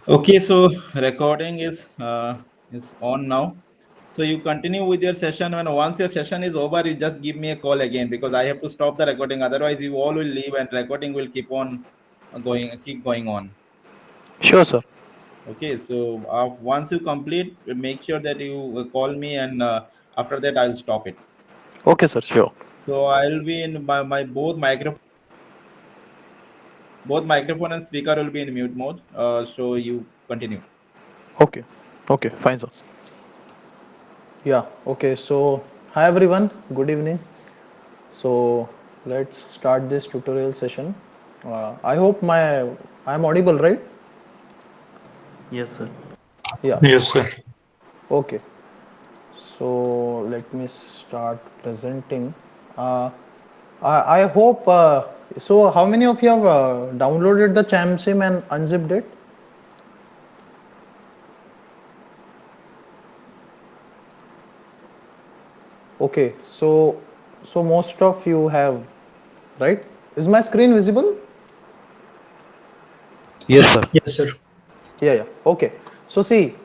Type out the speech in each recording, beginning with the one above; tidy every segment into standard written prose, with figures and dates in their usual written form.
Okay, so recording is on now. So you continue with your session, and once your session is over, you just give me a call again because I have to stop the recording. Otherwise, you all will leave, and recording will keep going on. Sure, sir. Okay, so once you complete, make sure that you call me, and after that, I'll stop it. Okay, sir. Sure. So I'll be in my both microphone and speaker will be in mute mode. So you continue. Okay. Okay. Fine, sir. Yeah. Okay. So, hi everyone. Good evening. So, let's start this tutorial session. I hope I'm audible, right? Yes, sir. Yeah. Yes, sir. Okay. So, let me start presenting. Uh, I hope. So, how many of you have downloaded the Champsim and unzipped it? Okay. So most of you have, right? Is my screen visible? Yes, sir. Yes, sir. Yeah, yeah. Okay. So see,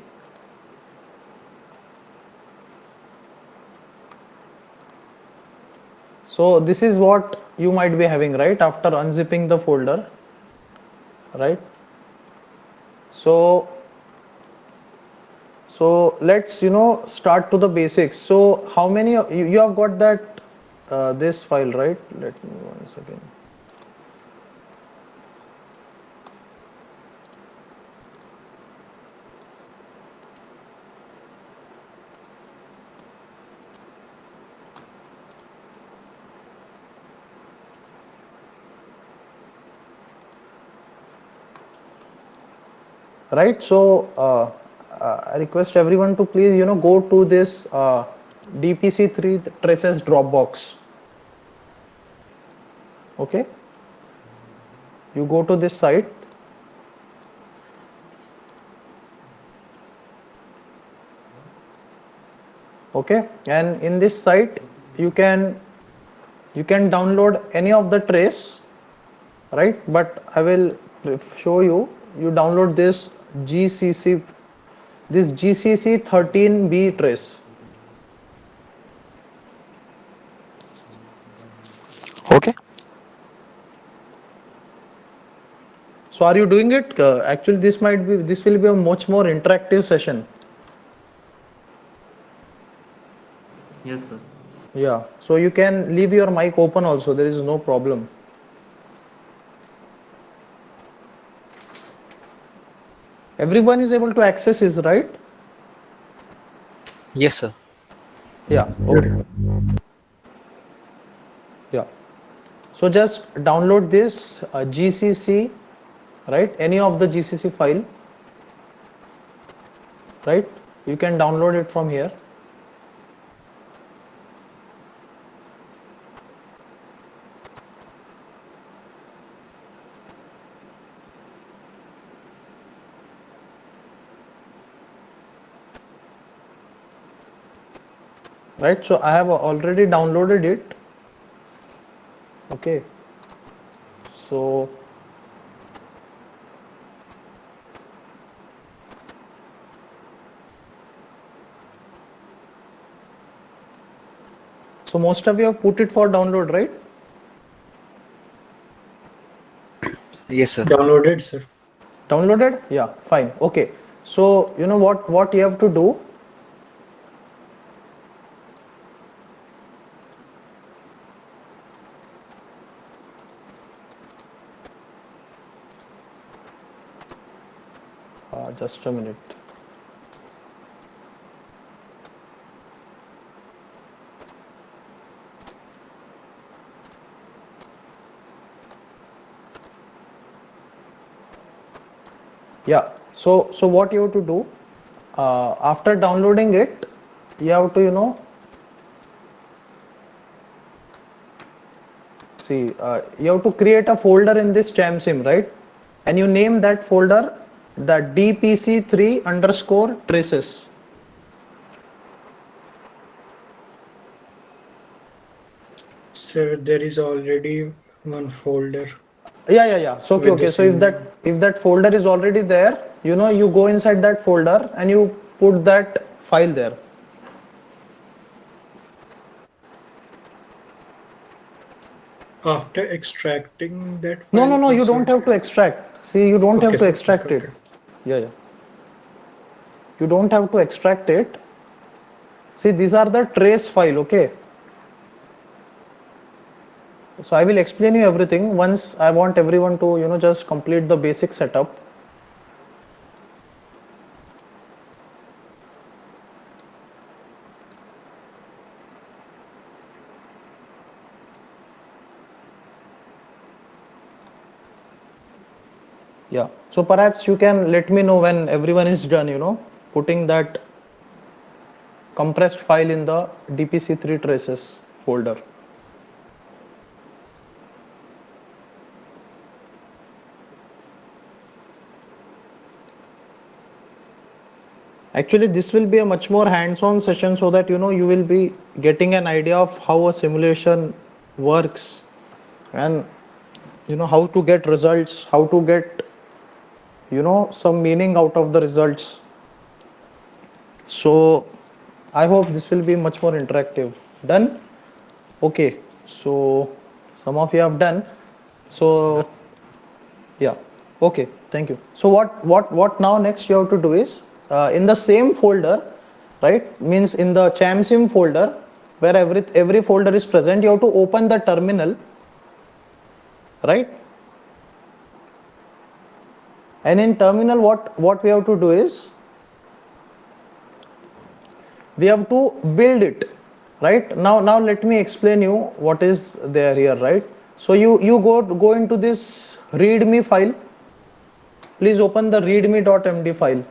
so this is what you might be having, right? After unzipping the folder, right? So let's start to the basics. So how many you have got that this file, right? Let me one second. Right. So I request everyone to please go to this DPC3 traces Dropbox. Okay. You go to this site. Okay, and in this site you can download any of the trace, right? But I will show you. You download this GCC, this GCC 13B trace. Okay. So are you doing it? Actually, this will be a much more interactive session. Yes, sir. Yeah. So you can leave your mic open also. There is no problem. Everyone is able to access this, right? Yes, sir. Yeah. Yes. Okay. Yeah. So just download this GCC, right? Any of the GCC file, right? You can download it from here. Right, so I have already downloaded it. Okay, so most of you have put it for download, right? Yes, sir. Downloaded, sir. Downloaded, yeah, fine. Okay, so you know what you have to do. Just a minute. Yeah, so what you have to do, after downloading it, you have to see, you have to create a folder in this Champsim, right? And you name that folder the DPC3 underscore traces. Sir, there is already one folder. Yeah. So with the okay. So same. if that folder is already there, you go inside that folder and you put that file there. After extracting that No, file, you don't so have to extract. See, you don't have okay, to sir. extract Okay, it. okay. Yeah. You don't have to extract it. See, these are the trace file, okay? So I will explain you everything once. I want everyone to, just complete the basic setup. Yeah. So perhaps you can let me know when everyone is done, putting that compressed file in the dpc3 traces folder. Actually, this will be a much more hands-on session so that you will be getting an idea of how a simulation works, and how to get results, how to get some meaning out of the results. So I hope this will be much more interactive. Done? Okay. So some of you have done. So yeah. Okay. Thank you. So what now next you have to do is, in the same folder, right? Means in the Champsim folder where every folder is present, you have to open the terminal, right? And in terminal, what we have to do is, we have to build it. Right now let me explain you what is there here. Right, so you go into this readme file. Please open the readme.md file.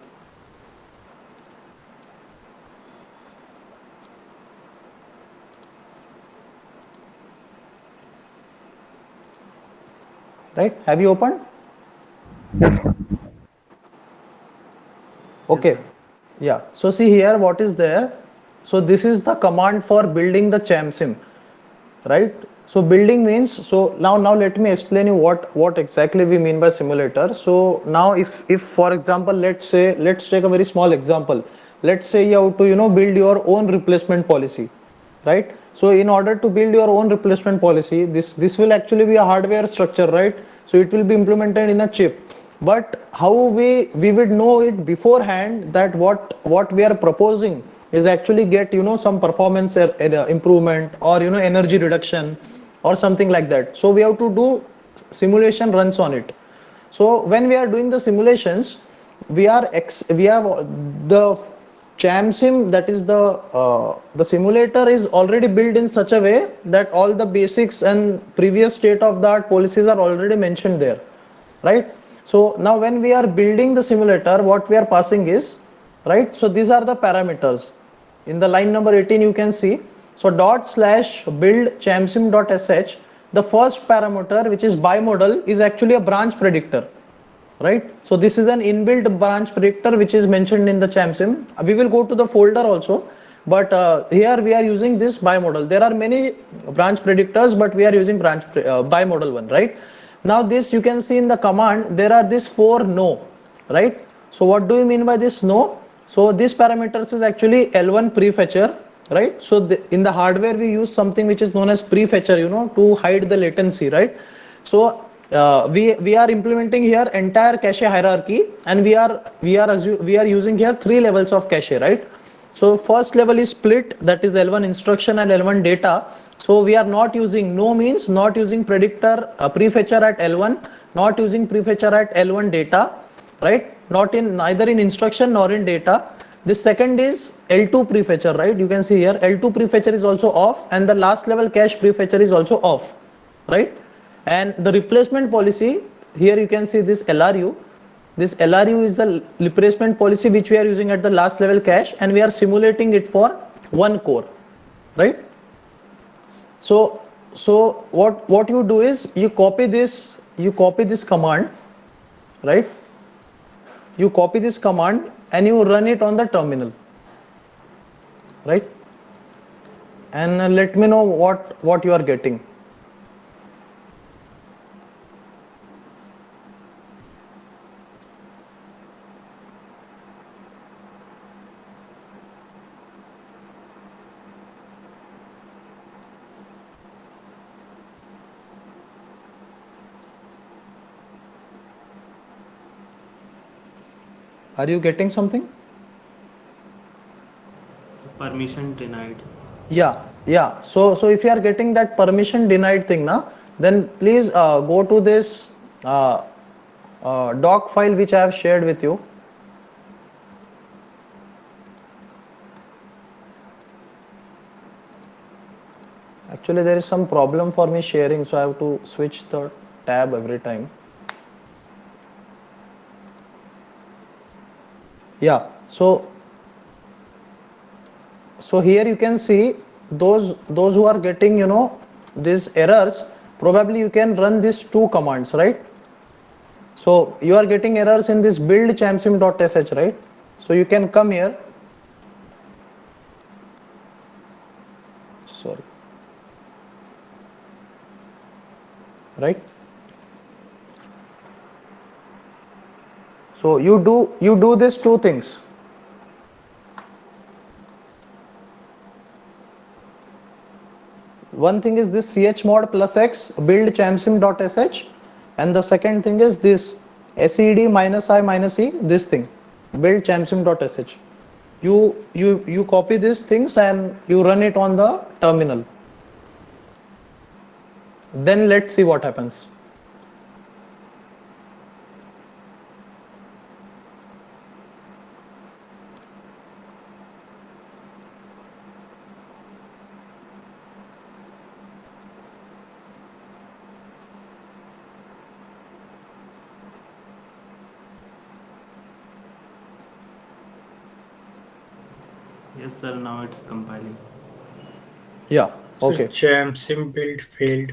Right, have you opened? Yes, sir. Okay. Yeah, so see here what is there. So this is the command for building the Champsim, right? So building means, so now let me explain you what exactly we mean by simulator. So now if for example, let's take a very small example. Let's say you have to build your own replacement policy, right? So in order to build your own replacement policy, this will actually be a hardware structure, right? So it will be implemented in a chip. But how we would know it beforehand that what we are proposing is actually get some performance improvement, or energy reduction or something like that. So we have to do simulation runs on it. So when we are doing the simulations, we have the Champsim, that is the simulator is already built in such a way that all the basics and previous state of the art policies are already mentioned there, right? So now when we are building the simulator, what we are passing is, right, so these are the parameters. In the line number 18 you can see, so /build champsim.sh, the first parameter, which is bimodal, is actually a branch predictor, right? So this is an inbuilt branch predictor which is mentioned in the Champsim. We will go to the folder also, but here we are using this bimodal. There are many branch predictors, but we are using bimodal one, right? Now this you can see in the command, there are these 4 no, right? So what do you mean by this no? So this parameters is actually L1 prefetcher, right? So in the hardware we use something which is known as prefetcher, to hide the latency, right? So we are implementing here entire cache hierarchy, and we are using here 3 levels of cache, right? So first level is split, that is L1 instruction and L1 data. So we are not using, no means not using predictor prefetcher at L1, not using prefetcher at L1 data, right? Not in neither in instruction nor in data. The second is L2 prefetcher, right? You can see here L2 prefetcher is also off, and the last level cache prefetcher is also off, right? And the replacement policy, here you can see this LRU. This LRU is the replacement policy which we are using at the last level cache, and we are simulating it for 1 core, right? So what you do is you copy this command, right? You copy this command and you run it on the terminal, right? And let me know what you are getting. Are you getting something? Permission denied. Yeah. So if you are getting that permission denied thing now, then please go to this uh, doc file which I have shared with you. Actually, there is some problem for me sharing, so I have to switch the tab every time. Yeah. So here you can see those who are getting these errors. Probably you can run these two commands, right? So you are getting errors in this build champsim.sh, right? So you can come here. Sorry. Right? So you do these two things. One thing is this chmod plus x build champsim.sh, and the second thing is this sed minus I minus e, this thing build champsim.sh. You copy these things and you run it on the terminal. Then let's see what happens. Yes, sir. Now it's compiling. Yeah. So Okay. Champsim build failed.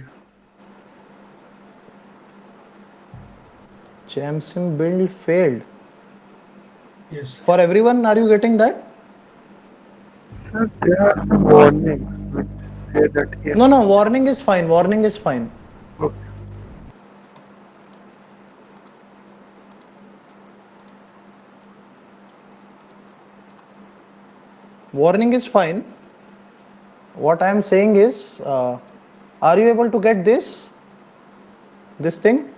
Champsim build failed. Yes. For everyone, are you getting that? Sir, there are some warnings which say that if No, warning is fine. Warning is fine. okay, Warning is fine. What I am saying is, are you able to get this thing?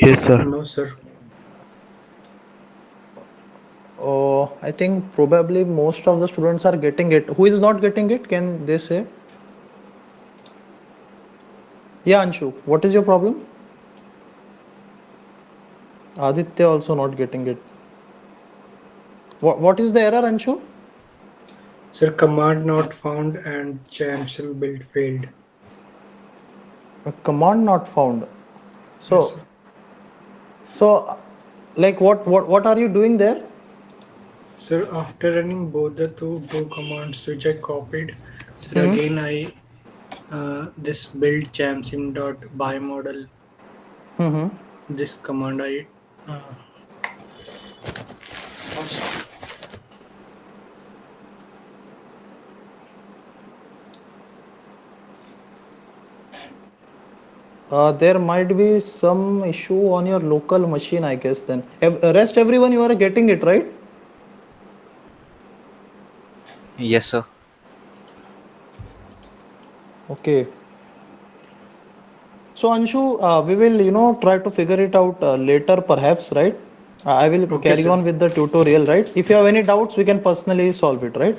yes, sir. No, sir. Oh, I think probably most of the students are getting it. Who is not getting it? Can they say? Yeah, Anshu, what is your problem? Aditya also not getting it. What is the error, Anshu? Sir, command not found and Champsim build failed. A command not found. Yes, So sir. so like what are you doing there? Sir, after running both the two commands which I copied, sir, Hmm. again I this build Champsim dot by model. Hmm. This command I uh, There might be some issue on your local machine, I guess. Then rest everyone, you are getting it, right? Yes, sir. Okay. So Anshu, we will try to figure it out later, perhaps, right? I will okay, carry sir. on with the tutorial, right? If you have any doubts, we can personally solve it, right?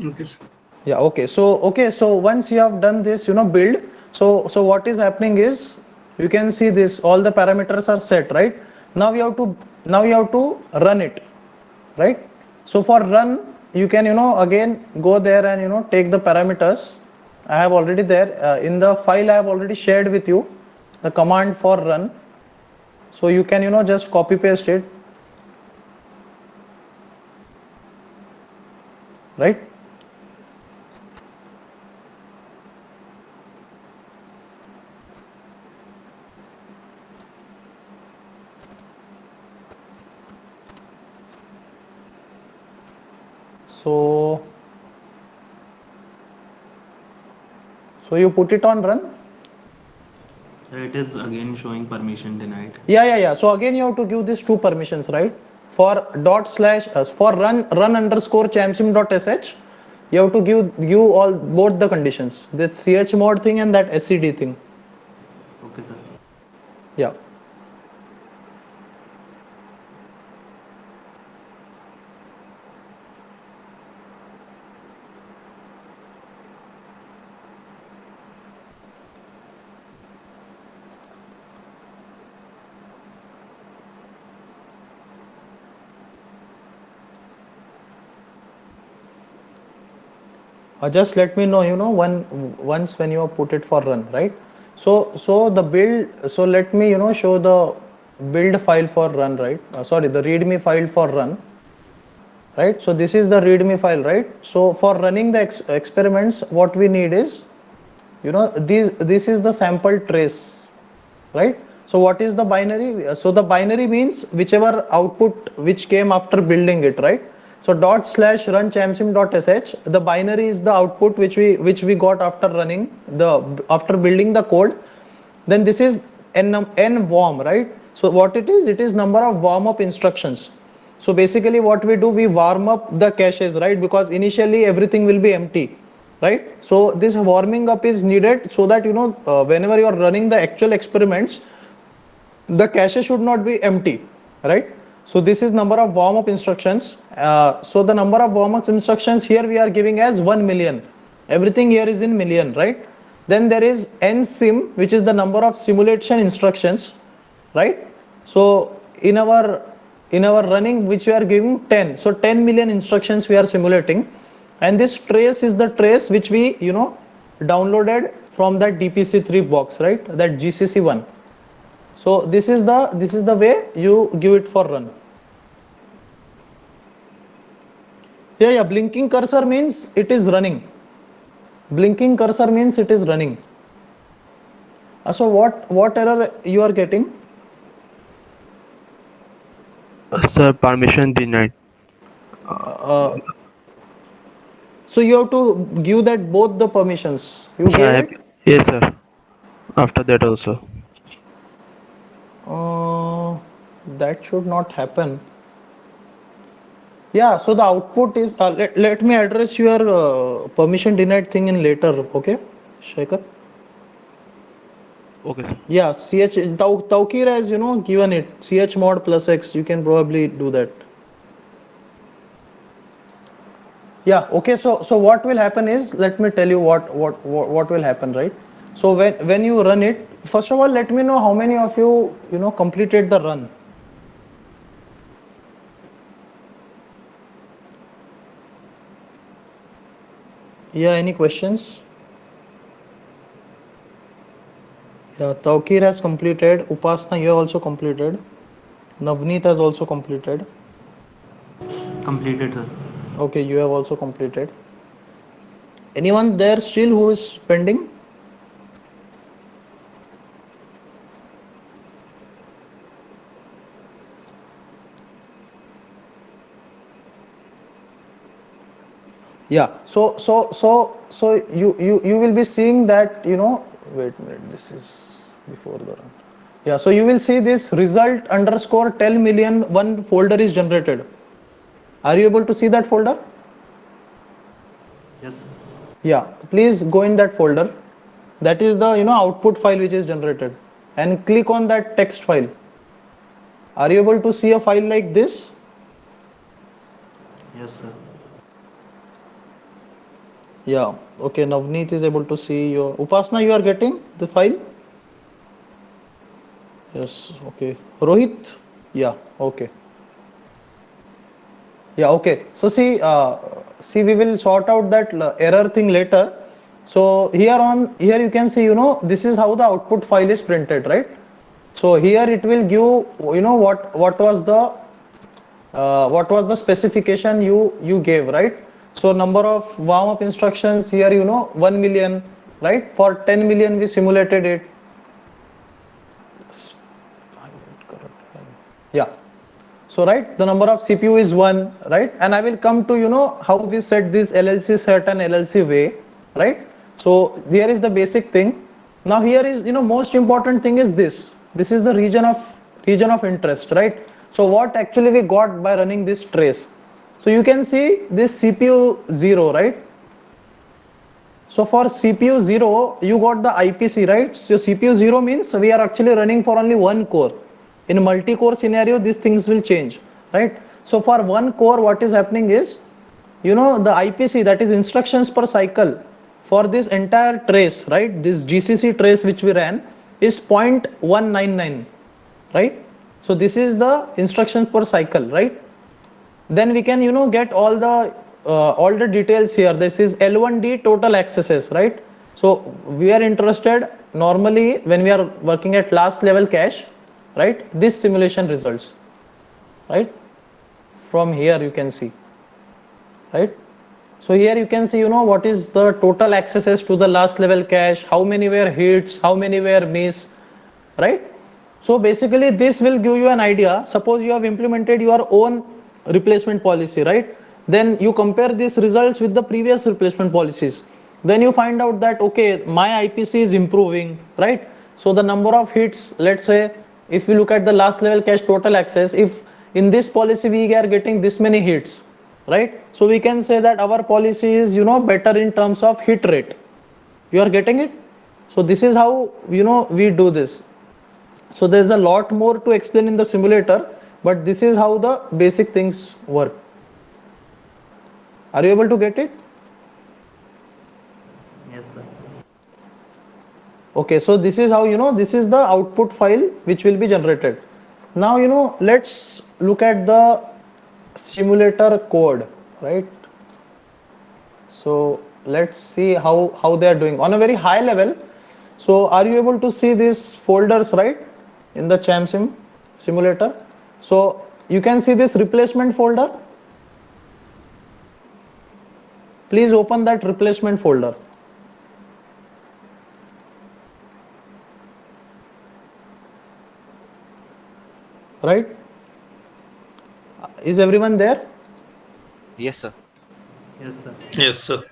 Okay, sir. Yeah. Okay. So once you have done this, build. So what is happening is you can see this. All the parameters are set, right? Now you have to run it, right? So for run, you can again go there and take the parameters. I have already there in the file. I have already shared with you the command for run. So you can just copy paste it, right? So so you put it on run. So it is again showing permission denied. Yeah. So again you have to give these two permissions, right? For dot slash for run underscore champsim.sh, you have to give all both the conditions, that chmod thing and that scd thing. Okay, sir. Yeah. Just let me know, once when you have put it for run, right? So the build, so let me show the build file for run, right? Sorry, the readme file for run, right? So this is the readme file, right? So for running the experiments, what we need is, this is the sample trace, right? So what is the binary? So the binary means whichever output which came after building it, right? So /run champsim.sh, the binary is the output which we got after running after building the code. Then this is n warm, right? So what it is? It is number of warm up instructions. So basically what we do, we warm up the caches, right? Because initially everything will be empty, right? So this warming up is needed so that whenever you are running the actual experiments, the cache should not be empty, right? So this is number of warm up instructions. So the number of warm up instructions here we are giving as 1 million. Everything here is in million, right? Then there is nsim, which is the number of simulation instructions, right? So in our running, which we are giving 10, so 10 million instructions we are simulating, and this trace is the trace which we downloaded from that dpc3 box, right? That gcc1. So this is the way you give it for run. Yeah, blinking cursor means it is running. Blinking cursor means it is running. So what error you are getting? Sir, permission denied. Uh, so you have to give that both the permissions. You Sir, gave it? yes, sir. After that also. That should not happen. Yeah, so the output is, let me address your permission denied thing in later, okay, Shekhar? Okay, sir. Yeah, Tawkir has given it chmod plus x. You can probably do that. Yeah. Okay. So what will happen is, let me tell you what will happen, right? So when you run it, first of all, let me know how many of you completed the run. Yeah. Any questions? Yeah. Tawkir has completed. Upasna, you have also completed. Navneet has also completed. Completed, sir. Okay, you have also completed. Anyone there still who is pending? Yeah. So you will be seeing that wait a minute, this is before the run. Yeah. So you will see this result underscore tell million one folder is generated. Are you able to see that folder? Yes, sir. Yeah. Please go in that folder. That is the output file which is generated, and click on that text file. Are you able to see a file like this? Yes, sir. Yeah. Okay. Navneet is able to see your Upasna. You are getting the file? Yes. Okay. Rohit? Yeah. Okay. Yeah. Okay. So see, we will sort out that error thing later. So here you can see, this is how the output file is printed, right? So here it will give, what was the specification you gave, right? So number of warm up instructions here, 1 million, right? For 10 million we simulated it. Yeah. So right, the number of CPU is 1, right? And I will come to how we set this LLC set and LLC way, right? So here is the basic thing. Now here is most important thing is this. This is the region of interest, right? So what actually we got by running this trace? So you can see this CPU 0, right? So for CPU 0, you got the IPC, right? So CPU 0 means we are actually running for only one core. In multi-core scenario, these things will change, right? So for one core, what is happening is, the IPC, that is instructions per cycle, for this entire trace, right? This GCC trace which we ran is 0.199, right? So this is the instructions per cycle, right? Then we can get all the details here. This is L1D total accesses, right? So we are interested normally when we are working at last level cache, right? This simulation results, right? From here you can see, right? So here you can see what is the total accesses to the last level cache, how many were hits, how many were miss, right? So basically this will give you an idea. Suppose you have implemented your own replacement policy, right? Then you compare these results with the previous replacement policies. Then you find out that, okay, my IPC is improving, right? So the number of hits, let's say, if we look at the last level cache total access, if in this policy we are getting this many hits, right? So we can say that our policy is, better in terms of hit rate. You are getting it? So this is how, we do this. So there's a lot more to explain in the simulator, but this is how the basic things work. Are you able to get it? Yes, sir. Okay, so this is how, this is the output file which will be generated. Now, let's look at the simulator code, right? So let's see how they are doing on a very high level. So are you able to see these folders, right, in the Champsim simulator? So you can see this replacement folder. Please open that replacement folder. Right? Is everyone there? Yes, sir. Yes, sir. Yes, sir.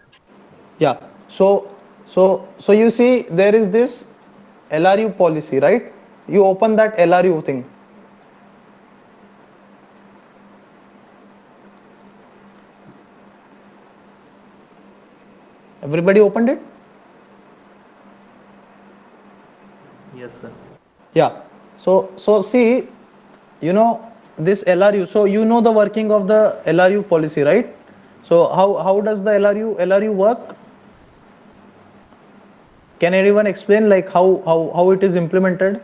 Yeah. So you see there is this LRU policy, right? You open that LRU thing. Everybody opened it? Yes, sir. Yeah. So see, this LRU. So the working of the LRU policy, right? So how does the LRU work? Can anyone explain like how it is implemented?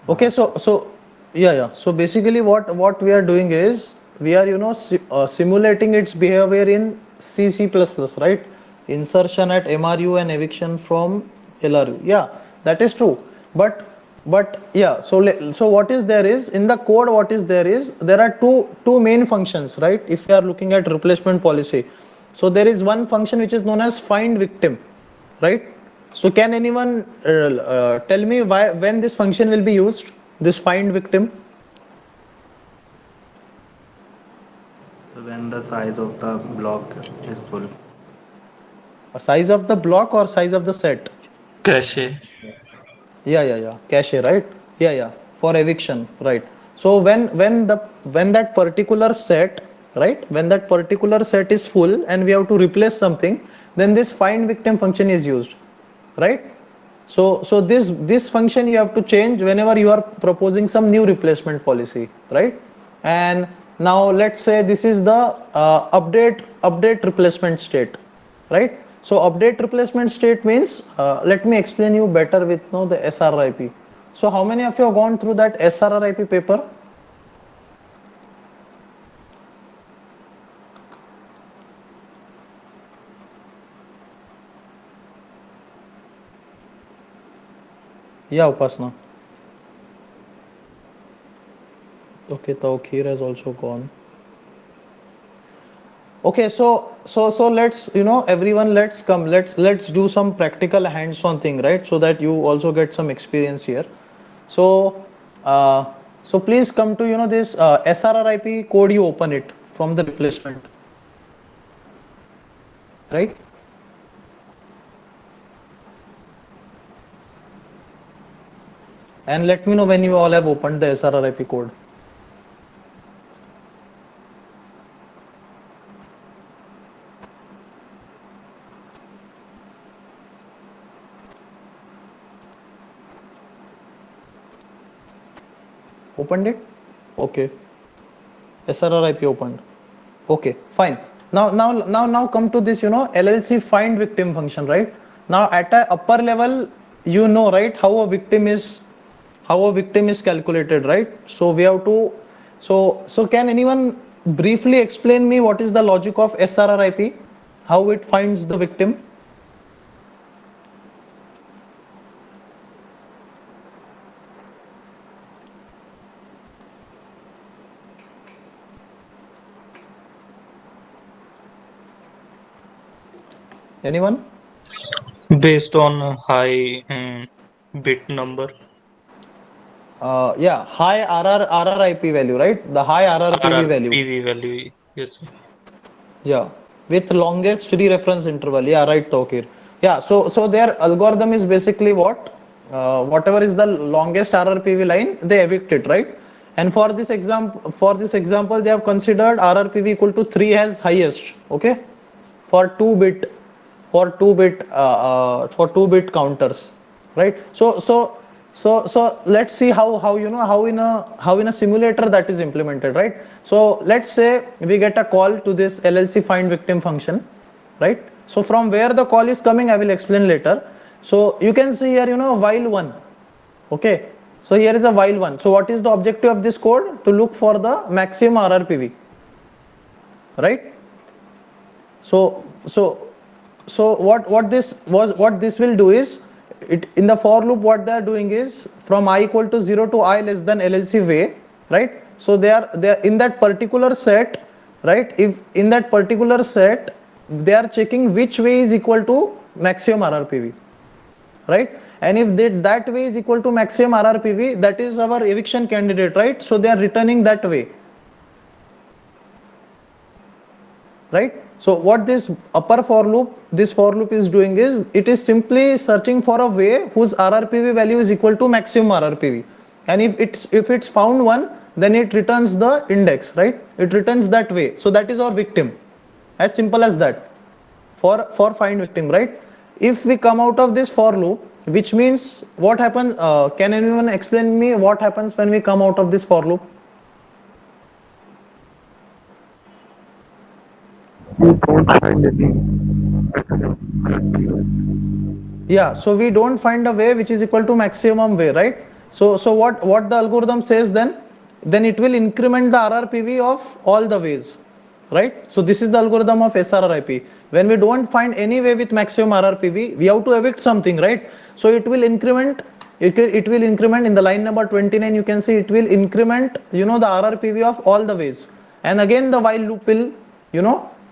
Okay, so yeah. So basically, what we are doing is we are simulating its behavior in C++, right? Insertion at MRU and eviction from LRU. Yeah, that is true. But yeah. So what is there is in the code? What is there is there are two main functions, right? If you are looking at replacement policy, so there is one function which is known as find victim, right? So can anyone tell me when this function will be used, this find victim? So when the size of the block is full. Size of the block or size of the set? Cache. Yeah. Cache, right? Yeah. For eviction, right? So when that particular set, right? When that particular set is full and we have to replace something, then this find victim function is used, right? So this function you have to change whenever you are proposing some new replacement policy, right? And now let's say this is the update replacement state, right? So update replacement state means let me explain you better with the SRIP. So how many of you have gone through that SRRIP paper? Yeah, Upasna. Okay, Tawkir has also gone. Okay, so let's everyone, let's do some practical hands-on thing, right? So that you also get some experience here. So so please come to this SRRIP code. You open it from the replacement, right? And let me know when you all have opened the SRRIP code. Opened it? Okay. SRR IP opened. Okay, fine. Now come to this, LLC find victim function, right? Now at a upper level, right, how a victim is calculated, right? So we have to, so can anyone briefly explain me what is the logic of SRR IP? How it finds the victim? Anyone? Based on a high bit number. Yeah, high RRIP value, right? The high RRPV value. RRPV value. Yes, sir. Yeah, with longest dereference interval. Yeah, right, Tawkir. Yeah, so their algorithm is basically what? Whatever is the longest RRPV line, they evict it, right? And for this example, they have considered RRPV equal to 3 as highest. Okay, for 2 bit for 2 bit counters, right? So let's see how how in a simulator that is implemented, right? So let's say we get a call to this LLC find victim function, right? So from where the call is coming, I will explain later. So you can see here, while one. Okay, so here is a while one. So what is the objective of this code? To look for the maximum RRPV, right? So what this will do is, it in the for loop what they are doing is, from I equal to 0 to I less than LLC way, right? So they are in that particular set, right? If in that particular set they are checking which way is equal to maximum RRPV, right? And if that way is equal to maximum RRPV, that is our eviction candidate, right? So they are returning that way, right? So what this for loop is doing is, it is simply searching for a way whose RRPV value is equal to maximum RRPV, and if it's found one, then it returns the index, right? It returns that way. So that is our victim, as simple as that, for find victim, right? If we come out of this for loop, which means what happens, can anyone explain me what happens when we come out of this for loop? You don't find any. Yeah, so we don't find a way which is equal to maximum way, right? So what the algorithm says, then it will increment the RRPV of all the ways, right? So this is the algorithm of SRRIP. When we don't find any way with maximum RRPV, we have to evict something, right? So it will increment. It will increment in the line number 29. You can see it will increment, the RRPV of all the ways, and again the while loop will,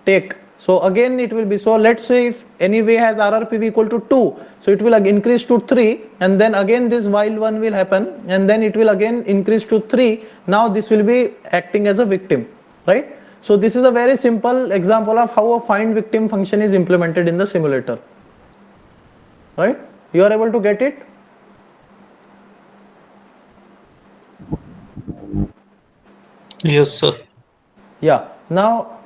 take. So again it will be, so let's say if any way has RRPV equal to 2, so it will increase to 3, and then again this while one will happen, and then it will again increase to 3. Now this will be acting as a victim, right? So this is a very simple example of how a find victim function is implemented in the simulator, right? You are able to get it? Yes, sir. Yeah. Now,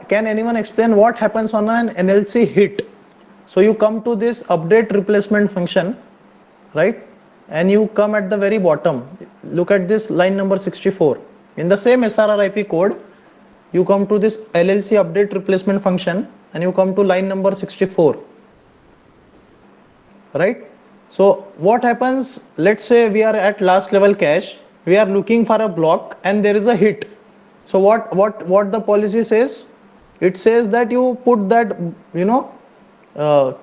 can anyone explain what happens on an NLC hit? So you come to this update replacement function, right? And you come at the very bottom. Look at this line number 64. In the same SRRIP code, you come to this LLC update replacement function, and you come to line number 64, right? So what happens? Let's say we are at last level cache. We are looking for a block, and there is a hit. So what the policy says? It says that you put that,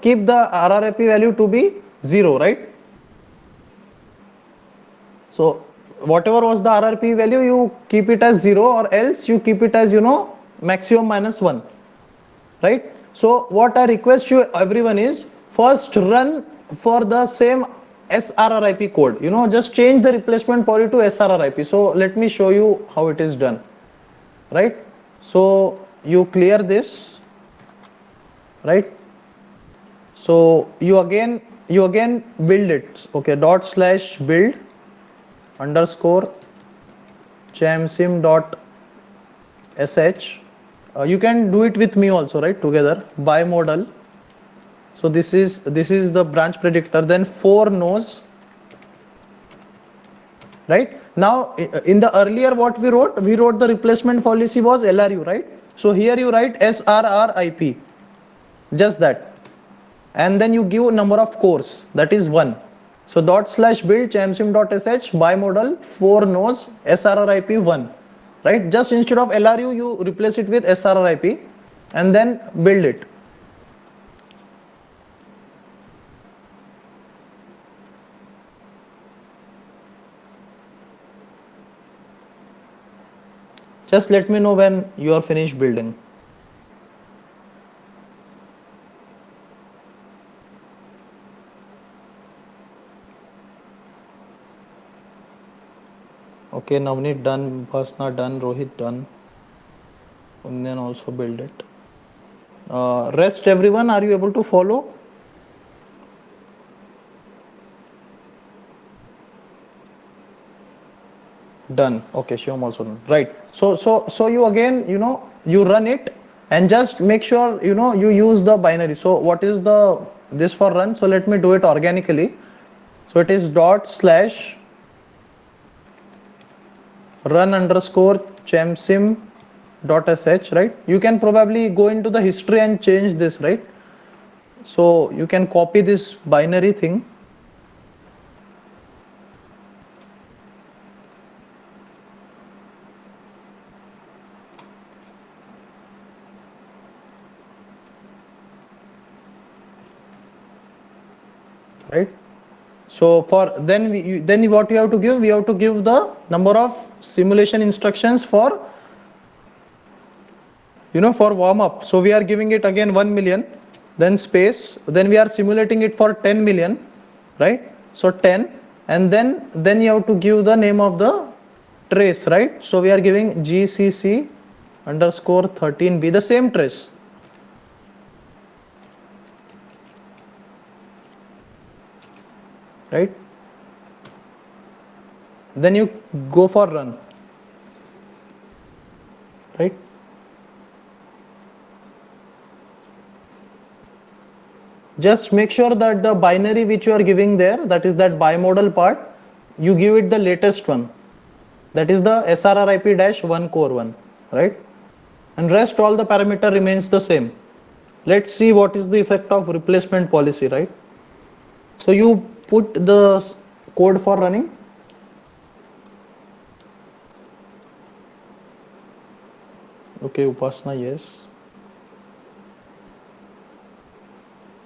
keep the RRIP value to be 0, right? So whatever was the RRP value, you keep it as 0, or else you keep it as, maximum -1, right? So what I request you everyone is, first run for the same SRRIP code, just change the replacement poly to SRRIP. So let me show you how it is done, right? So you clear this, right? So you again build it. Okay, /build _ champsim.sh. You can do it with me also, right? Together by model. So this is the branch predictor. Then 4 no's, right? Now in the earlier what we wrote the replacement policy was LRU, right? So here you write SRRIP, just that, and then you give number of cores, that is 1. So /build champsim.sh bimodal 4 nodes SRRIP 1, right? Just instead of LRU you replace it with SRRIP and then build it. Just let me know when you are finished building. Okay, Navneet done, Bhasna done, Rohit done. And then also build it. Rest everyone, are you able to follow? Done. Okay, Shivam also done. Right. So you again, you run it and just make sure, you use the binary. So what is this for run? So let me do it organically. So it is /run_champsim.sh, right? You can probably go into the history and change this, right? So you can copy this binary thing. Right? So for then what you have to give? We have to give the number of simulation instructions for for warm up. So we are giving it again 1 million, then space, then we are simulating it for 10 million, right? So 10, and then you have to give the name of the trace, right? So we are giving GCC underscore 13B, the same trace. Right? Then you go for run. Right? Just make sure that the binary which you are giving there, that is that bimodal part, you give it the latest one. That is the SRRIP-1 core 1, right? And rest all the parameter remains the same. Let's see what is the effect of replacement policy, right? So you put the code for running. Okay, Upasna, yes.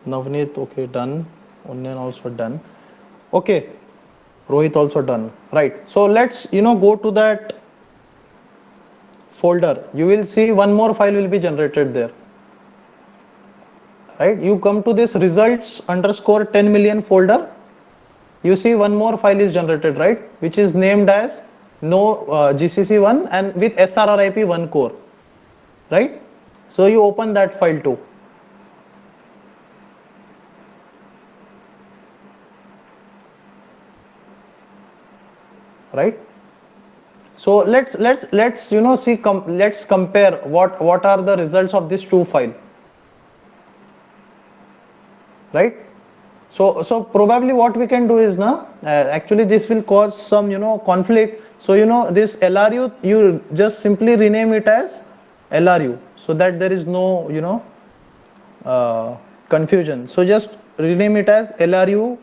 Navneet, okay, done. Unyan also done. Okay, Rohit also done. Right. So let's go to that folder. You will see one more file will be generated there. Right. You come to this results underscore 10 million folder. You see one more file is generated, right? Which is named as no GCC1 and with SRRIP1 core. Right. So you open that file too. Right? So let's see let's compare what are the results of this two file, right? So probably what we can do is now actually this will cause some conflict. So this LRU, you just simply rename it as LRU so that there is no confusion. So just rename it as LRU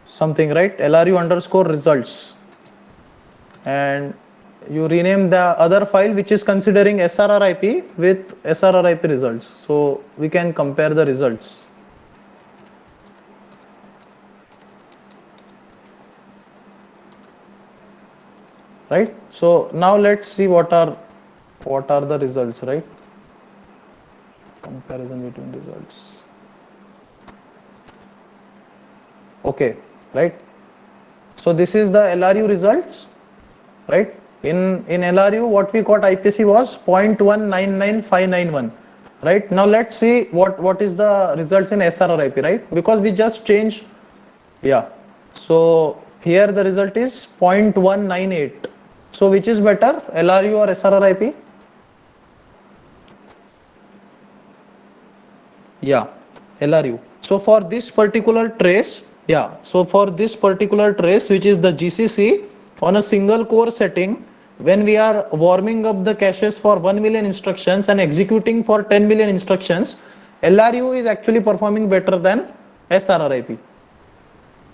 something, right? LRU underscore results, and you rename the other file which is considering SRRIP with SRRIP results. So we can compare the results. Right? So now let's see what are the results, right? Comparison between results. Okay, right? So this is the LRU results, right? In LRU, what we got IPC was 0.199591, right? Now let's see what is the results in SRRIP, right? Because we just changed, yeah. So here the result is 0.198. So which is better, LRU or SRRIP? Yeah, LRU. So for this particular trace, yeah. So for this particular trace, which is the GCC on a single core setting, when we are warming up the caches for 1 million instructions and executing for 10 million instructions, LRU is actually performing better than SRRIP,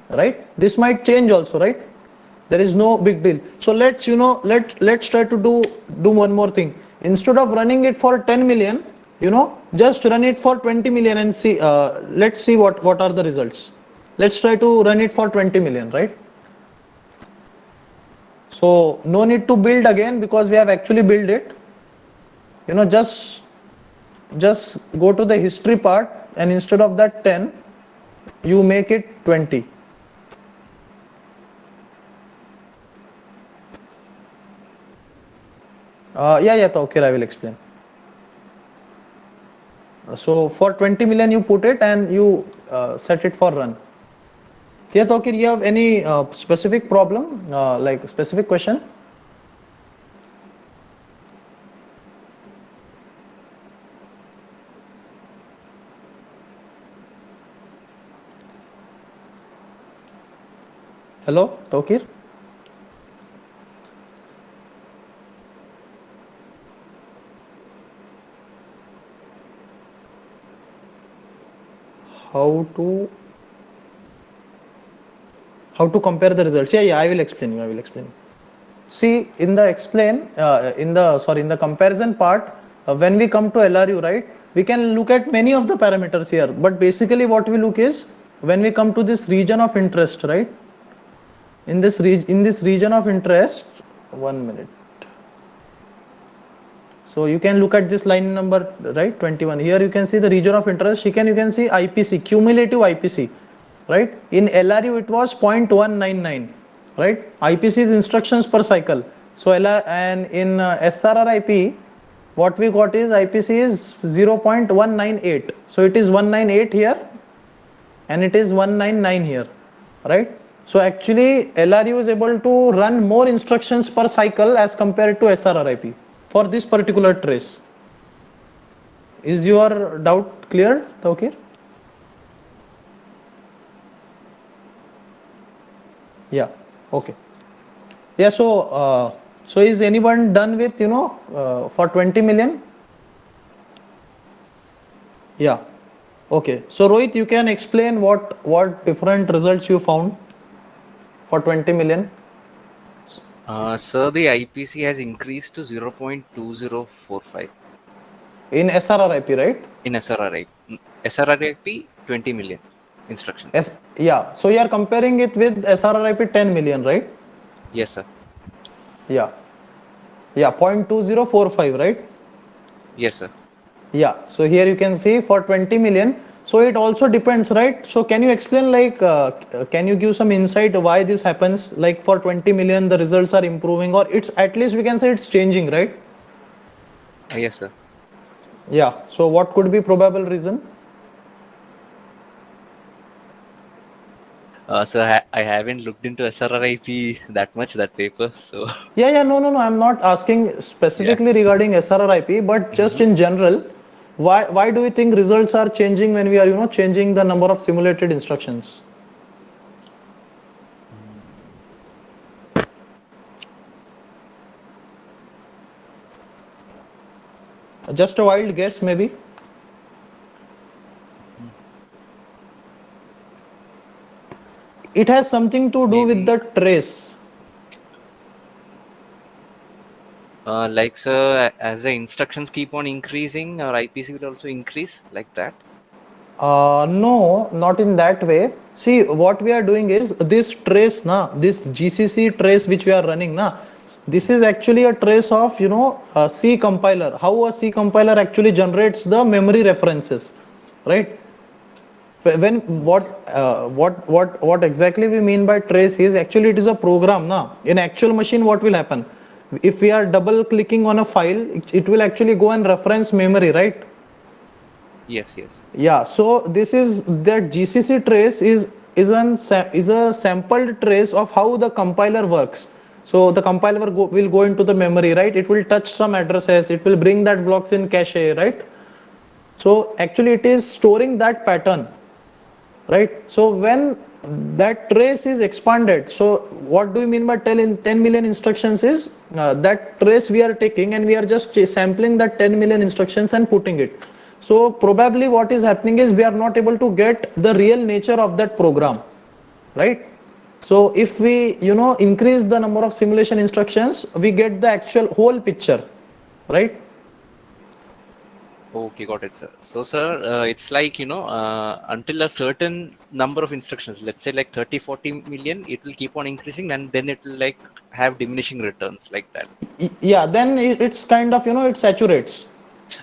right? This might change also, right? There is no big deal. So let's let's try to do one more thing. Instead of running it for 10 million, just run it for 20 million and see. Let's see what are the results. Let's try to run it for 20 million, right? So no need to build again because we have actually built it. Just go to the history part, and instead of that 10, you make it 20. Okay, I will explain. So for 20 million you put it and you set it for run. Yeah, Tokir, you have any specific problem, like specific question? Hello, Tokir? How to compare the results? I will explain you. See, in the comparison part, when we come to LRU, right, we can look at many of the parameters here, but basically what we look is when we come to this region of interest, right? In this region of interest, 1 minute. So you can look at this line number, right, 21. Here you can see the region of interest. You can see IPC, cumulative IPC, right? In LRU it was 0.199, right? IPC is instructions per cycle. So and in SRRIP, what we got is IPC is 0.198. So it is 198 here, and it is 199 here, right? So actually LRU is able to run more instructions per cycle as compared to SRRIP for this particular trace. Is your doubt clear, Tawkir? Yeah, okay. Yeah, so is anyone done with for 20 million? Yeah, okay. So Rohit, you can explain what different results you found for 20 million. Sir, the IPC has increased to 0.2045 In SRRIP, right? in SRRIP 20 million instructions. Yeah, so you are comparing it with SRRIP 10 million, right? Yes, sir. Yeah, 0.2045, right? Yes, sir. Yeah, so here you can see for 20 million. So it also depends, right? So can you explain, like, can you give some insight why this happens? Like for 20 million, the results are improving, or it's at least we can say it's changing, right? Yes, sir. Yeah, so what could be probable reason? So I haven't looked into SRRIP that much, that paper. So No. I'm not asking specifically regarding SRRIP, but just in general. Why do you think results are changing when we are changing the number of simulated instructions? Just a wild guess, maybe. It has something to do with the trace. like, sir, as the instructions keep on increasing, our IPC will also increase like that. No, not in that way. See, what we are doing is this trace, this GCC trace which we are running, this is actually a trace of a C compiler. How a C compiler actually generates the memory references, right? When what exactly we mean by trace is actually it is a program. In actual machine, what will happen? If we are double clicking on a file, it will actually go and reference memory, right? Yes. Yeah, so this is that GCC trace is a sampled trace of how the compiler works. So the compiler will go into the memory, right? It will touch some addresses, it will bring that blocks in cache, right? So actually it is storing that pattern, right? So when that trace is expanded. So what do you mean by 10 million instructions is that trace we are taking and we are just sampling that 10 million instructions and putting it. So probably what is happening is we are not able to get the real nature of that program, right? So if we increase the number of simulation instructions, we get the actual whole picture, right? Okay, got it, sir. So, sir, it's like, until a certain number of instructions, let's say like 30, 40 million, it will keep on increasing and then it will like have diminishing returns like that. Yeah, then it's kind of it saturates.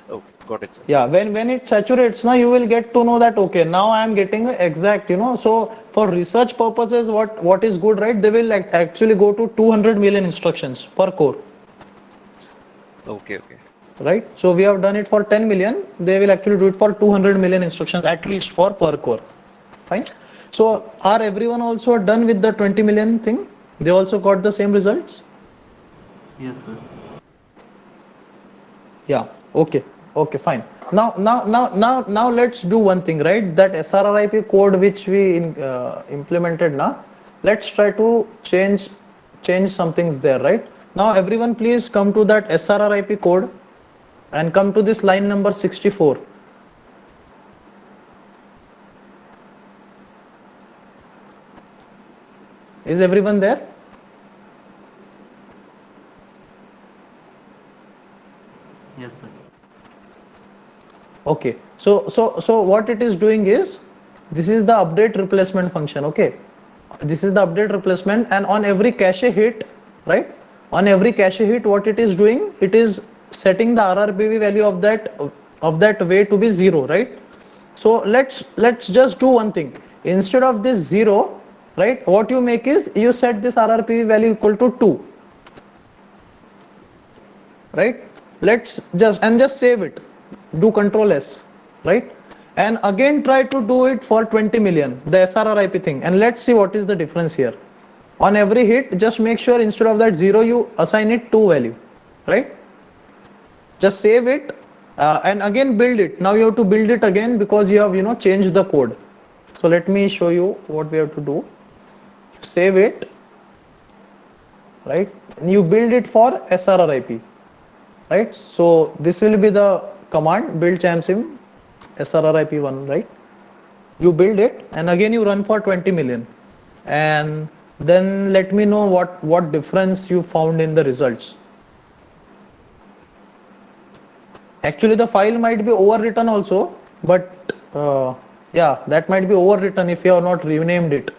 Okay, got it, sir. Yeah, when it saturates, now you will get to know that okay, now I am getting exact, so for research purposes, what is good, right? They will actually go to 200 million instructions per core. Okay, okay. Right, so we have done it for 10 million, they will actually do it for 200 million instructions at least for per core. Fine. So are everyone also done with the 20 million thing? They also got the same results? Yes, sir. Yeah. Okay. Okay. Fine. Now let's do one thing, right? That SRRIP code which we implemented now, let's try to change some things there, right? Now everyone please come to that SRRIP code and come to this line number 64. Is everyone there? Yes, sir. Okay, so what it is doing is, this is the update replacement function. Okay, this is the update replacement, and on every cache hit, right, on every cache hit, what it is doing, it is setting the RRBV value of that way to be 0, right? So let's just do one thing. Instead of this 0, right, what you make is you set this RRPV value equal to 2, right? Let's just save it, do Control S, right? And again try to do it for 20 million, the SRRIP thing, and let's see what is the difference here. On every hit, just make sure instead of that 0 you assign it 2 value, right? Just save it and again build it. Now you have to build it again because you have changed the code. So let me show you what we have to do. Save it, right? And you build it for SRRIP, right? So this will be the command build Champsim SRRIP1, right? You build it and again you run for 20 million, and then let me know what difference you found in the results. Actually the file might be overwritten also, but yeah, that might be overwritten if you have not renamed it.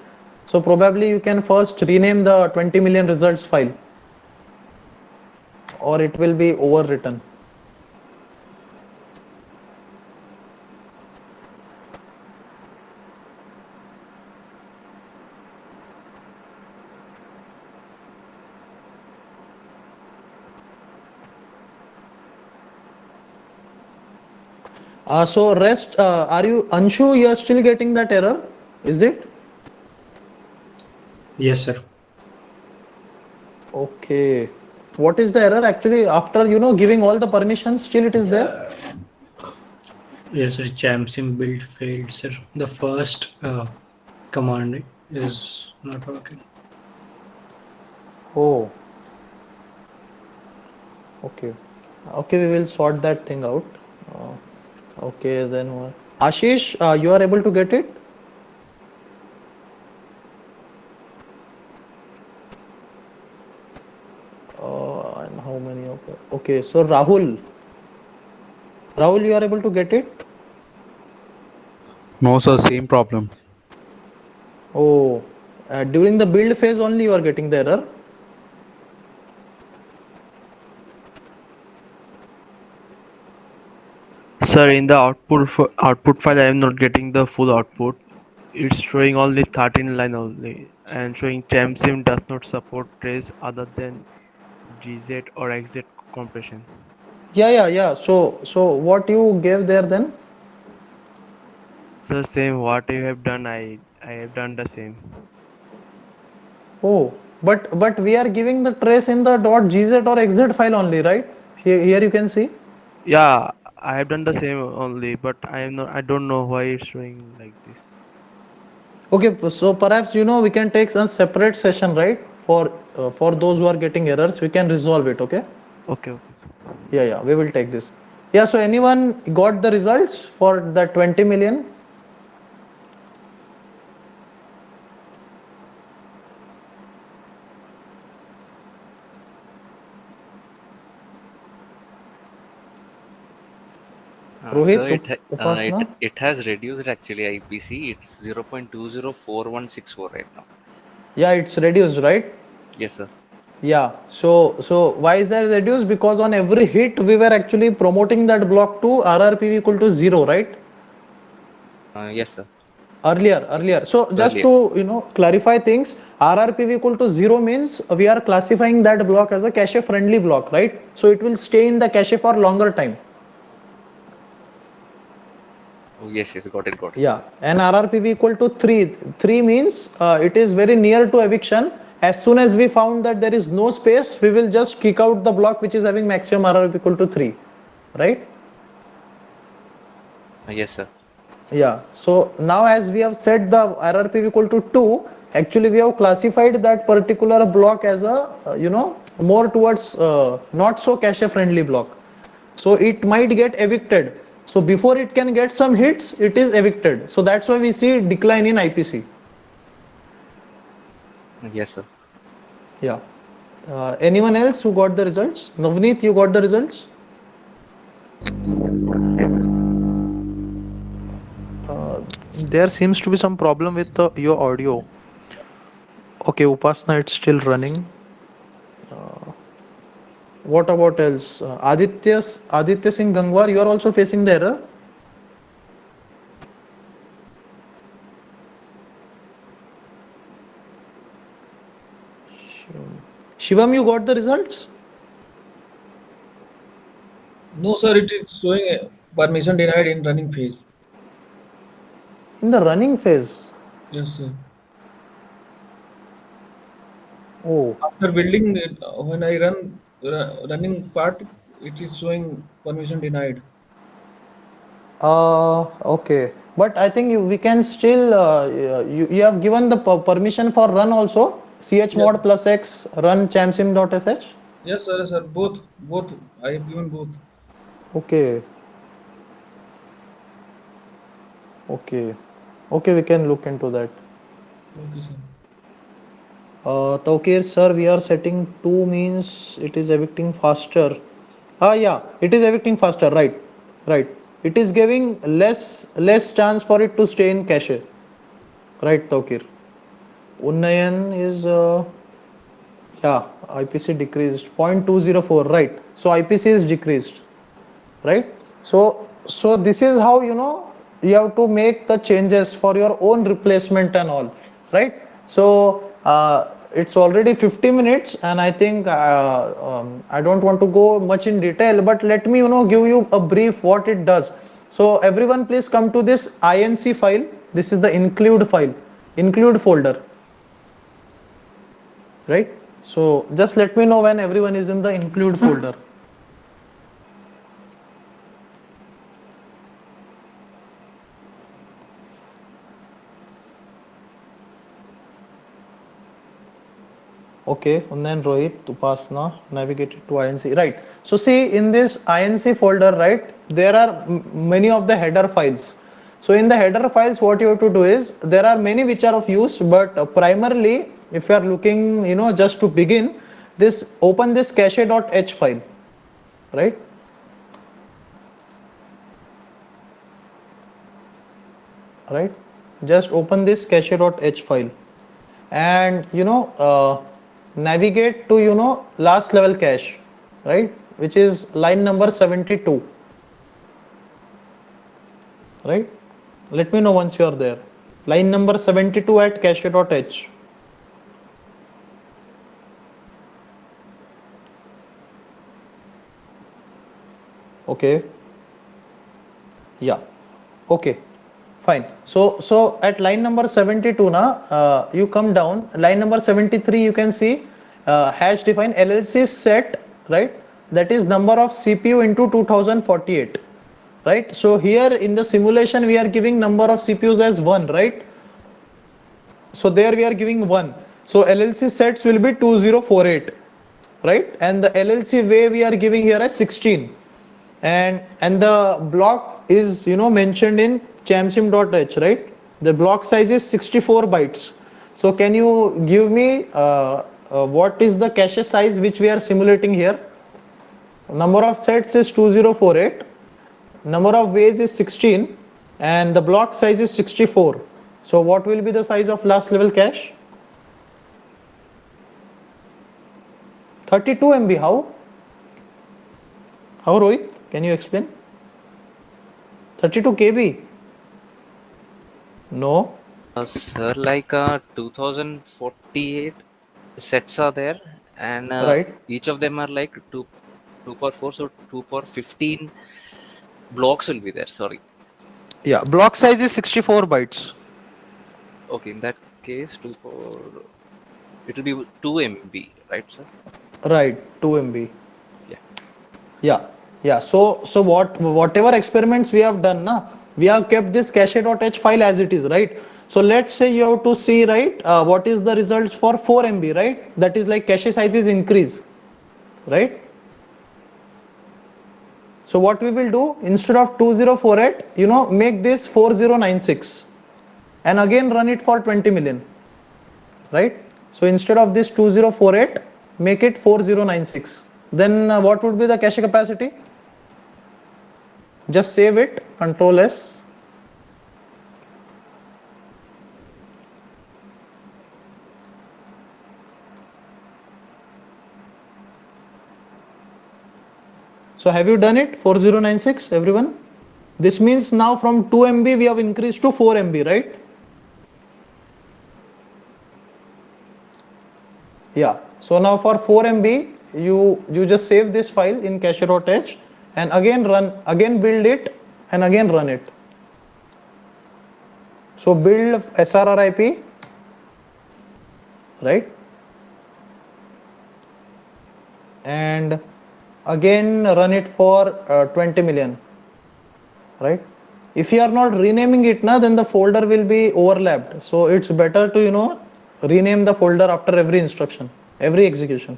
So probably you can first rename the 20 million results file, or it will be overwritten. So rest, are you Anshu? You are still getting that error, is it? Yes, sir. Okay. What is the error actually? After giving all the permissions, still it is there. Yes, sir. Champsim build failed, sir. The first command is not working. Oh. Okay. Okay, we will sort that thing out. Okay, then Ashish, you are able to get it? And how many? Okay, so Rahul, you are able to get it? No, sir, same problem. Oh, during the build phase only you are getting the error. Sir, in the output file, I am not getting the full output. It's showing only 13 line only, and showing Champsim does not support trace other than GZ or XZ compression. Yeah. So what you gave there then? Sir, same what you have done, I have done the same. Oh, but we are giving the trace in the .gz or xz file only, right? Here you can see. Yeah, I have done the same only, but I am not. I don't know why it's showing like this. Okay, so perhaps we can take a separate session, right? For those who are getting errors, we can resolve it. Okay. Okay, okay. Yeah, we will take this. Yeah, so anyone got the results for the 20 million? Sir, Rohit, Upasna? it has reduced actually IPC. It's 0.204164 right now. Yeah, it's reduced, right? Yes, sir. Yeah, so why is that reduced? Because on every hit we were actually promoting that block to RRPV equal to 0, right? Yes, sir. Earlier. So just Earlier. to clarify things, RRPV equal to 0 means we are classifying that block as a cache friendly block, right? So it will stay in the cache for longer time. Oh, yes, got it, Yeah, sir. and RRPV equal to 3. 3 means it is very near to eviction. As soon as we found that there is no space, we will just kick out the block which is having maximum RRP equal to 3, right? Yes, sir. Yeah, so now as we have set the RRP equal to 2, actually we have classified that particular block as a, more towards not so cache friendly block. So it might get evicted. So before it can get some hits, it is evicted. So that's why we see decline in IPC. Yes, sir. Yeah. Anyone else who got the results? Navneet, you got the results? There seems to be some problem with your audio. Okay, Upasna, it's still running. What about else? Aditya Singh Gangwar, you are also facing the error? Shivam, you got the results? No, sir, it is showing permission denied in running phase. In the running phase? Yes, sir. Oh. After building, when I run running part, it is showing permission denied. Okay. But I think we can still, you have given the permission for run also? Yes, chmod plus x run champsim.sh? yes, sir, sir. Both. I have given both. Okay. Okay. Okay, we can look into that. Okay, sir. Tawkir sir, we are setting 2 means it is evicting faster. Yeah, it is evicting faster, right? Right. It is giving less chance for it to stay in cache. Right, Tawkir. Unnayan is yeah, IPC decreased 0.204, right? So IPC is decreased, right? So this is how you have to make the changes for your own replacement and all, right? So it's already 50 minutes and I think I don't want to go much in detail, but let me give you a brief what it does. So everyone please come to this inc file. This is the include folder, right? So just let me know when everyone is in the include folder. Okay, and then Rohit, Upasna, navigated to INC. Right. So see in this INC folder, right, there are many of the header files. So in the header files, what you have to do is there are many which are of use, but primarily if you are looking, just to begin, open this cache.h file, right? Right. Just open this cache.h file and navigate to last level cache, right, which is line number 72, right? Let me know once you are there. Line number 72 at cache.h. Okay, yeah, okay, fine. So at line number 72 now, you come down line number 73, you can see hash define llc set, right? That is number of cpu into 2048, right? So here in the simulation we are giving number of cpus as 1, right? So there we are giving 1. So LLC sets will be 2048, right? And the LLC way we are giving here as 16. And the block is mentioned in champsim.h, right? The block size is 64 bytes. So can you give me what is the cache size which we are simulating here? Number of sets is 2048, number of ways is 16, and the block size is 64. So what will be the size of last level cache? 32 MB. How, Rohit? Can you explain? 32 KB? No. Sir, like 2048 sets are there, and Right. each of them are like 2 power 4, so 2 power 15 blocks will be there. Sorry. Yeah, block size is 64 bytes. Okay, in that case, 2 power, it will be 2 MB, right, sir? Right, 2 MB. Yeah. Yeah. So whatever experiments we have done, we have kept this cache.h file as it is, right? So let's say you have to see, right, what is the results for 4 MB, right? That is like cache sizes increase, right? So what we will do, instead of 2048, make this 4096 and again run it for 20 million, right? So instead of this 2048, make it 4096. Then what would be the cache capacity? Just save it, Control S. So have you done it? 4096, everyone? This means now from 2 MB we have increased to 4 MB, right? Yeah. So now for 4 MB, you just save this file in cache.h and again build it and again run it. So build srrip, right? And again run it for 20 million, right? If you are not renaming it, then the folder will be overlapped. So it's better to rename the folder after every instruction, every execution.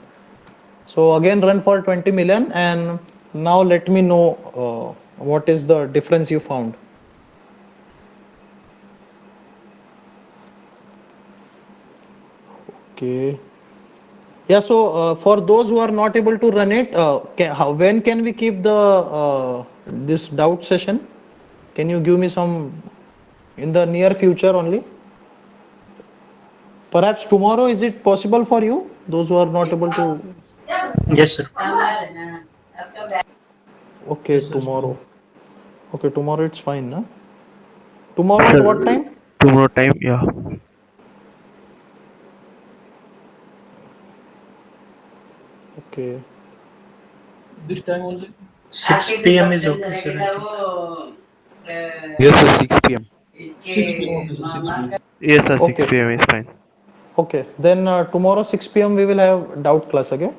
So again run for 20 million, and now let me know what is the difference you found. Okay. Yeah, so for those who are not able to run it, when can we keep the this doubt session? Can you give me some in the near future only? Perhaps tomorrow, is it possible for you? Those who are not able to. Yes, sir. Okay, Yes, sir. tomorrow. Okay, tomorrow it's fine, na? Tomorrow at what Sir, time? tomorrow time, yeah. Okay. This time only. 6 p.m. is okay, sir. I Yes, sir, 6 p.m. 6 p.m. Okay, sir. 6 p.m. Yes, sir, 6 Okay. p.m. is fine. Okay. Then tomorrow 6 p.m. we will have doubt class. Okay.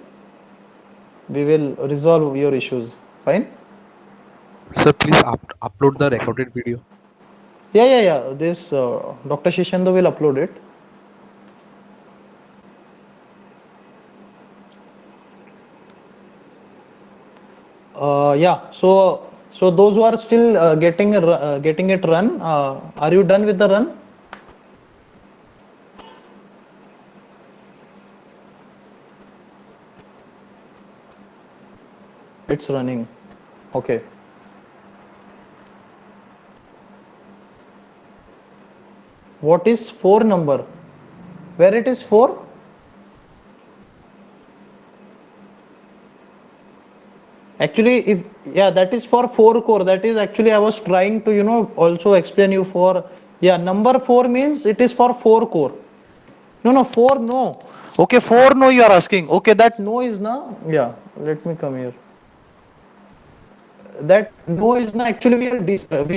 We will resolve your issues. Fine. Sir, please upload the recorded video. Yeah. This Dr. Shishendo will upload it. Yeah. So those who are still getting it run, are you done with the run? It's running. Okay. What is 4 number? Where it is 4? Actually, that is for 4 core. That is actually I was trying to also explain you for. Yeah, number 4 means it is for 4 core. No, 4 no. Okay, 4 no you are asking. Okay, that no is na. Yeah, let me come here. That no is na, actually we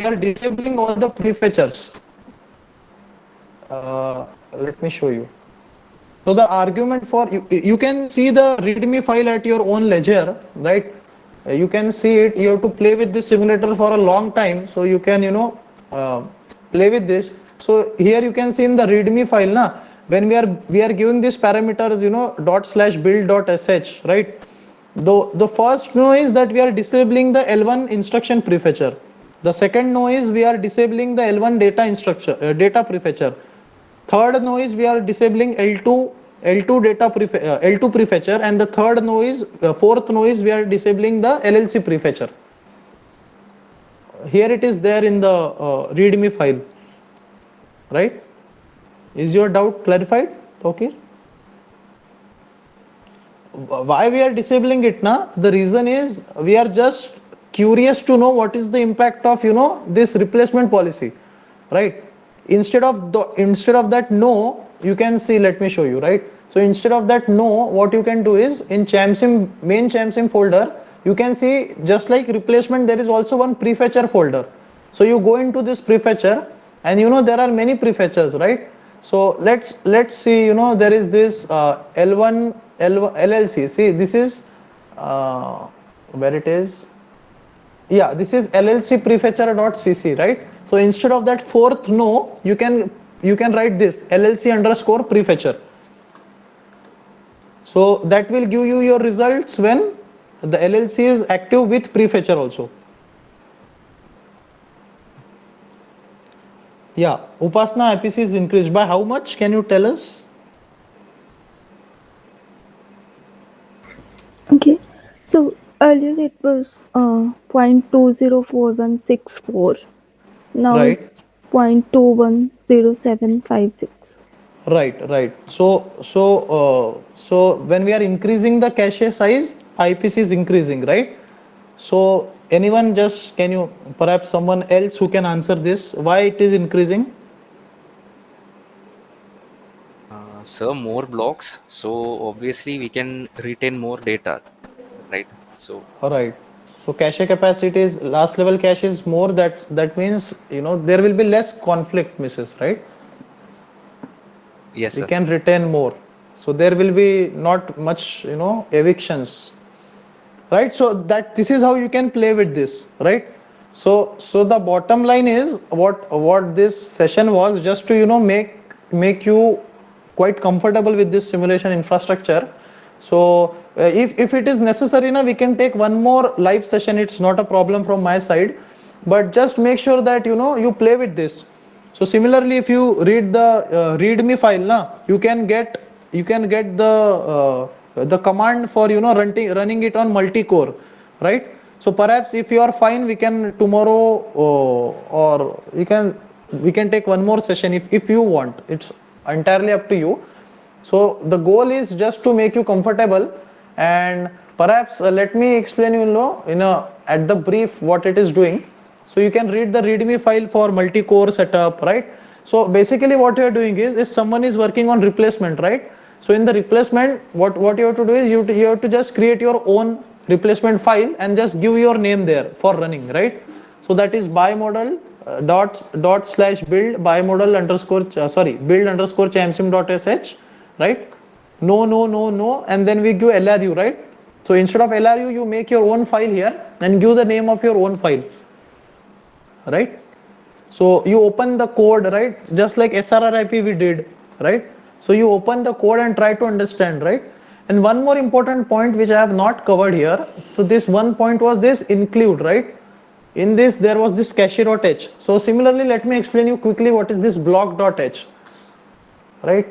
are disabling all the prefetchers. Let me show you. So the argument for you can see the readme file at your own leisure, right? You can see it. You have to play with this simulator for a long time, so you can play with this. So here you can see in the readme file na, when we are giving these parameters, ./build.sh, right? The first no is that we are disabling the L1 instruction prefetcher. The second no is we are disabling the L1 data prefetcher. Third no is we are disabling L2 prefetcher, and the fourth no is we are disabling the LLC prefetcher. Here it is there in the readme file, right? Is your doubt clarified? Okay. Why we are disabling it now? The reason is we are just curious to know what is the impact of this replacement policy, right? Instead of that no, you can see, let me show you, right? So instead of that no, what you can do is in main Champsim folder, you can see just like replacement, there is also one prefetcher folder. So you go into this prefetcher, and there are many prefetchers, right? So let's see, there is this L1 LLC. See, this is where it is. Yeah, this is LLC prefetcher.cc, right? So instead of that fourth no, you can write this LLC_prefetcher. So that will give you your results when the LLC is active with prefetcher also. Yeah, Upasana IPC is increased by how much? Can you tell us? Okay, so earlier it was 0.204164. Now Right. it's 0.210756. Right. So when we are increasing the cache size, IPC is increasing, right? So anyone, just can you, perhaps someone else who can answer this, why it is increasing? So more blocks, so obviously we can retain more data, right? So All right. So cache capacity is, last level cache is more, that means there will be less conflict misses, right? yes, We sir. can retain more. So there will be not much evictions, right? So that this is how you can play with this, right? So the bottom line is what this session was, just to make you quite comfortable with this simulation infrastructure. So if it is necessary now, we can take one more live session. It's not a problem from my side, but just make sure that you play with this. So similarly, if you read the readme file now, you can get the command for running it on multi-core, right? So perhaps if you are fine, we can tomorrow, or we can take one more session if you want. It's entirely up to you. So the goal is just to make you comfortable, and perhaps let me explain at the brief what it is doing. So you can read the readme file for multi-core setup, right? So basically what you are doing is, if someone is working on replacement, right? So in the replacement, what you have to do is you have to just create your own replacement file and just give your name there for running, right? So that is bimodal dot / build bimodal underscore build underscore champsim.sh, right? No, and then we give LRU, right? So instead of LRU, you make your own file here and give the name of your own file, right? So you open the code, right? Just like SRRIP we did, right? So you open the code and try to understand, right? And one more important point which I have not covered here. So this one point was this include, right? In this there was this cache.h. So similarly, let me explain you quickly what is this block.h, right?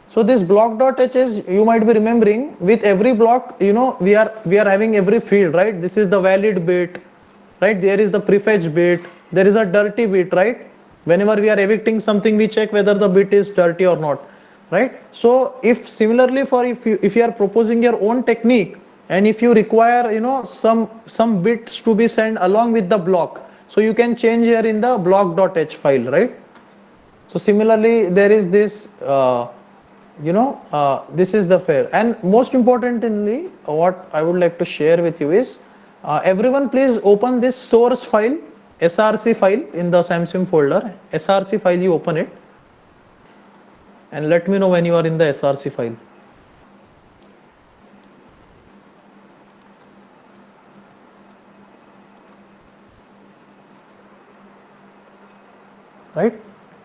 So this block.h is, you might be remembering, with every block, we are having every field, right? This is the valid bit, right? There is the prefetch bit, there is a dirty bit, right? Whenever we are evicting something, we check whether the bit is dirty or not, right? So if similarly, for if you are proposing your own technique, and if you require some bits to be sent along with the block, so you can change here in the block.h file, right? So similarly, there is this this is the fair. And most importantly, what I would like to share with you is, everyone please open this source file, src file in the Champsim folder. Src file, you open it and let me know when you are in the src file. Right?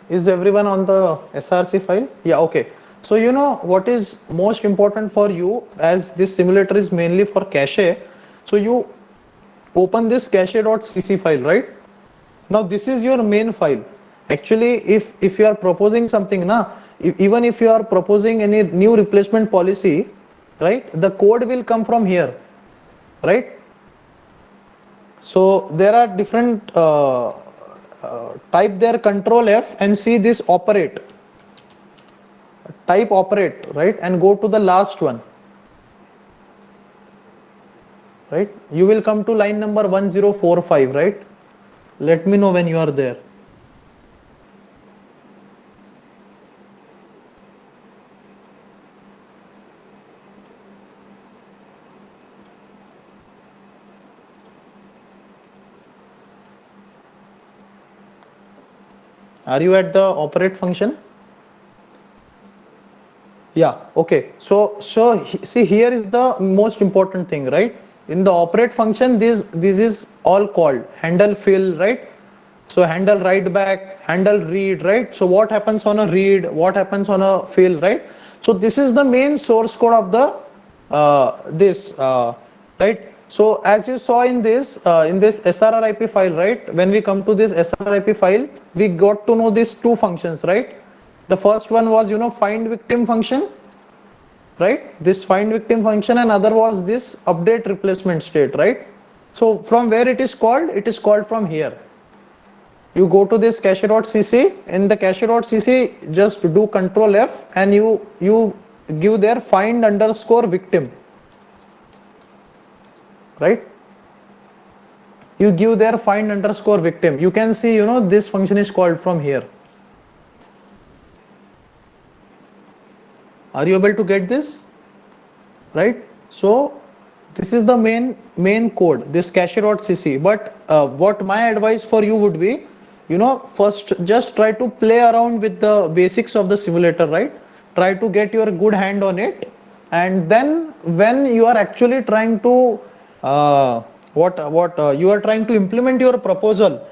Is everyone on the SRC file? Yeah, okay. So you know what is most important for you, as this simulator is mainly for cache. So you open this cache.cc file, right? Now this is your main file. Actually, if you are proposing something, even if you are proposing any new replacement policy, right, the code will come from here, right? So there are different type there, control F and see this operate, type operate, right, and go to the last one, right? You will come to line number 1045, right? Let me know when you are there. Are you at the operate function? Yeah, okay. So see, here is the most important thing, right? In the operate function, this is all called handle fill, right? So handle write back, handle read, right? So what happens on a read, what happens on a fill, right? So this is the main source code of the right? So as you saw in this srrip file, right? When we come to this srrip file, we got to know these two functions, right? The first one was, find victim function, right? This find victim function, and other was this update replacement state, right? So from where it is called? It is called from here. You go to this cache.cc. In the cache.cc, just do control F and you give there find underscore victim, right? You give there find underscore victim. You can see, this function is called from here. Are you able to get this? Right? So this is the main code, this cache.cc. But what my advice for you would be, first just try to play around with the basics of the simulator, right? Try to get your good hand on it, and then when you are actually trying to you are trying to implement your proposal,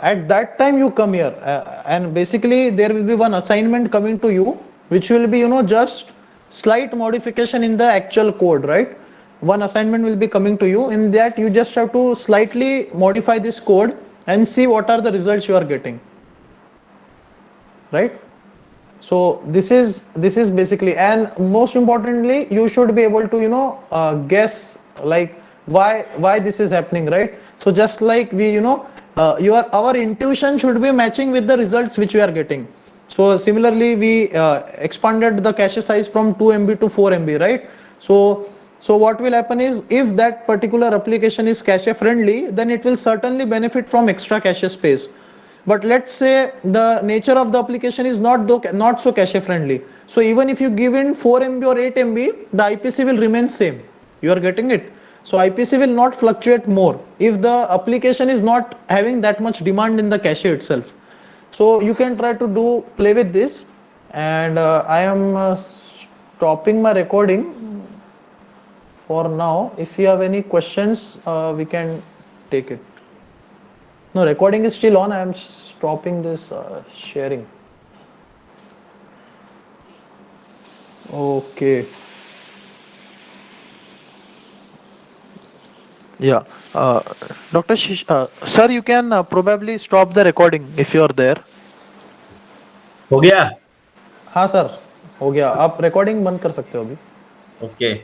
at that time you come here, and basically there will be one assignment coming to you, which will be, just slight modification in the actual code, right? One assignment will be coming to you. In that, you just have to slightly modify this code and see what are the results you are getting, right? So this is basically, and most importantly, you should be able to guess like why this is happening, right? So just like we, our intuition should be matching with the results which we are getting. So similarly, we expanded the cache size from 2 MB to 4 MB, right? So what will happen is, if that particular application is cache friendly, then it will certainly benefit from extra cache space. But let's say the nature of the application is not so cache friendly. So even if you give in 4 MB or 8 MB, the IPC will remain same. You are getting it? So IPC will not fluctuate more if the application is not having that much demand in the cache itself. So you can try to play with this, and I am stopping my recording for now. If you have any questions, we can take it. No, recording is still on. I am stopping this sharing. Okay. Yeah. Dr. Sir, you can probably stop the recording if you are there. हो गया? हाँ sir, हो गया. आप recording बंद कर सकते हो अभी. Okay.